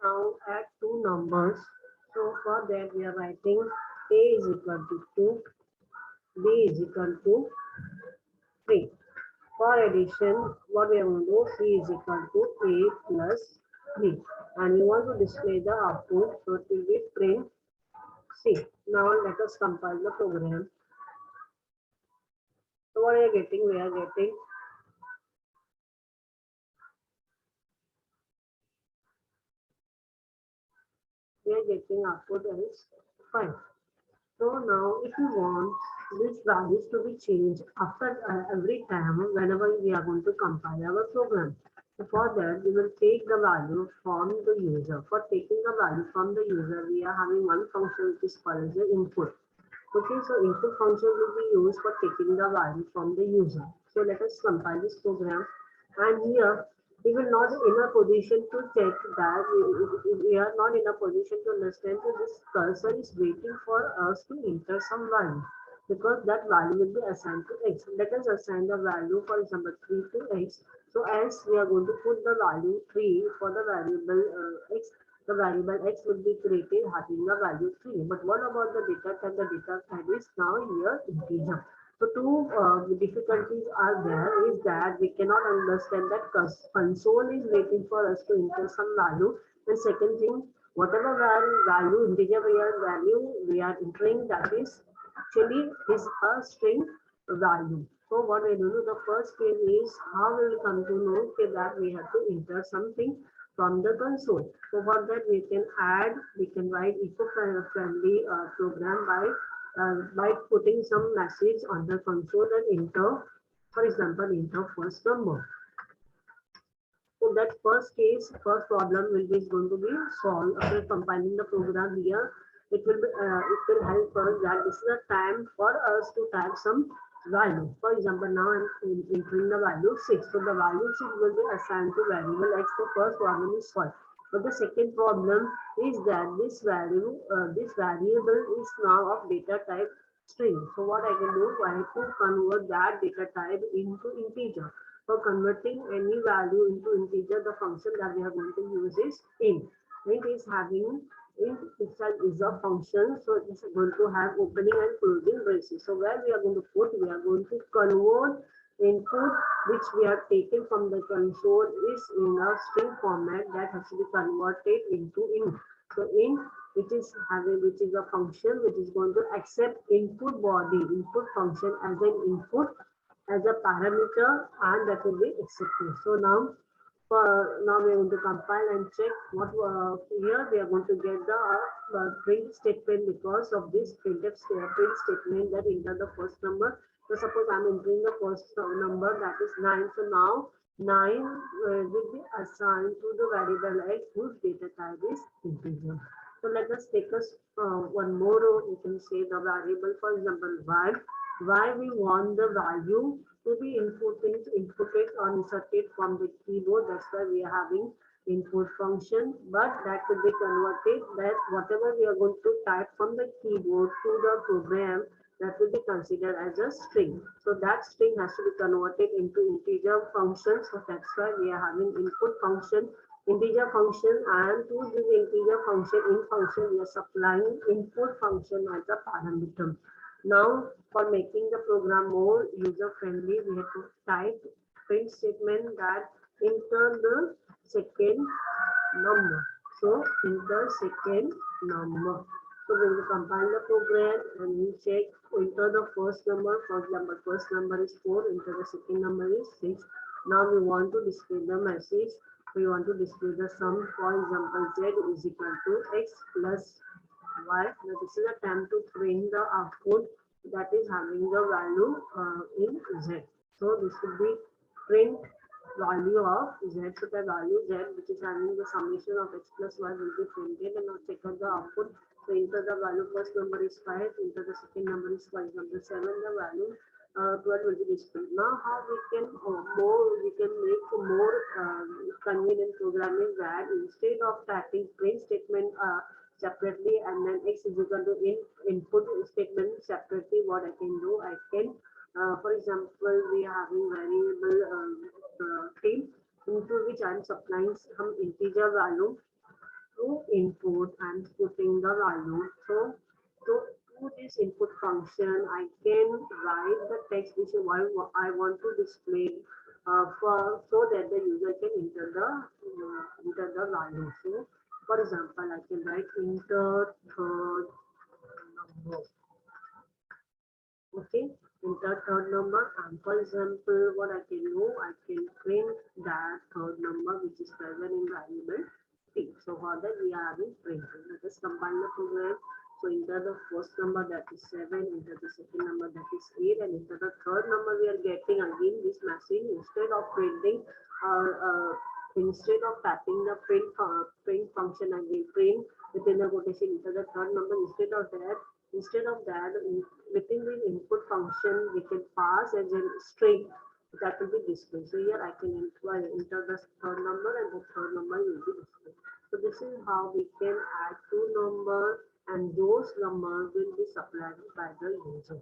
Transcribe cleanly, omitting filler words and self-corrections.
now add two numbers. So for that we are writing A is equal to 2, B is equal to 3. For addition, what we are going to do, C is equal to A plus B. And we want to display the output, so it will be print C. Now let us compile the program. So what are you getting? We are getting output as 5. So now if you want these values to be changed after every time whenever we are going to compile our program. So for that we will take the value from the user. For taking the value from the user, we are having one function which is called as the input. Okay, so input function will be used for taking the value from the user. So let us compile this program, and here we will not in a position to check that we are not in a position to understand that this cursor is waiting for us to enter some value, because that value will be assigned to x. Let us assign the value, for example 3 to x. So as we are going to put the value 3 for the variable x, the variable x will be created having the value 3. But what about the data type? The data type is now here integer. So two difficulties are there is that we cannot understand that console is waiting for us to enter some value. And second thing, whatever value integer we are entering, that is actually is a string value. So what we do, the first case is how we will come to know okay, that we have to enter something from the console. So for that we can write eco-friendly program by putting some message on the console and enter, for example, enter first number. So that first case, first problem will be going to be solved after compiling the program here. It will help us that this is the time for us to type some value. For example, now I'm entering the value 6. So the value 6 will be assigned to variable x. The first problem is solved. But the second problem is that this variable is now of data type string. So what I can do, I have to convert that data type into integer. For converting any value into integer, the function that we are going to use is int. Int is having int itself is a function, so it is going to have opening and closing braces. So where we are going to put, we are going to convert input which we are taken from the console is in a string format that has to be converted into int. So int which is a function which is going to accept input function as an input as a parameter, and that will be accepted. So now we are going to compile and check what here we are going to get the print statement because of this printf print statement that enter the first number. So suppose I'm entering the first number, that is 9. So now 9 will be assigned to the variable x whose data type is integer. So let us take us one more row. You can say the variable, for example, y. Why we want the value to be inputted or inserted from the keyboard. That's why we are having input function, but that could be converted that whatever we are going to type from the keyboard to the program, that will be considered as a string. So that string has to be converted into integer function. So that's why we are having input function, integer function, and to this integer function in function we are supplying input function as a parameter. Now, for making the program more user-friendly, we have to type print statement that enter the second number. So, enter second number. So, we will compile the program and we check, enter the first number. For example, first number is 4, enter the second number is 6. Now, we want to display the message. We want to display the sum. For example, z is equal to x plus y. Now, this is the time to print the output that is having the value in z. So this will be print value of z. So the value z which is having the summation of x plus y will be printed, and now check out the output. So enter the value, first number is 5, enter the second number is, for example, 7, the value 12 will be displayed. Now how we can make more convenient programming that instead of typing print statement separately and then x is equal to input statement separately, what I can do, I can for example, we are having variable field into which I am supplying some integer value. to input and putting the value. So to this input function, I can write the text which I want to display for so that the user can enter the value. So, for example, I can write enter third number. Okay, enter third number, and for example, what I can do, I can print that third number which is present in the element P. So for that we are having printing. Let us combine the program. So enter the first number, that is 7, enter the second number, that is 8, and enter the third number, we are getting again this message. Instead of printing instead of tapping the print function and we print within the quotation enter the third number, instead of that, within the input function we can pass as a string that will be displayed. So here I can enter the third number and the third number will be displayed. So this is how we can add two numbers and those numbers will be supplied by the user.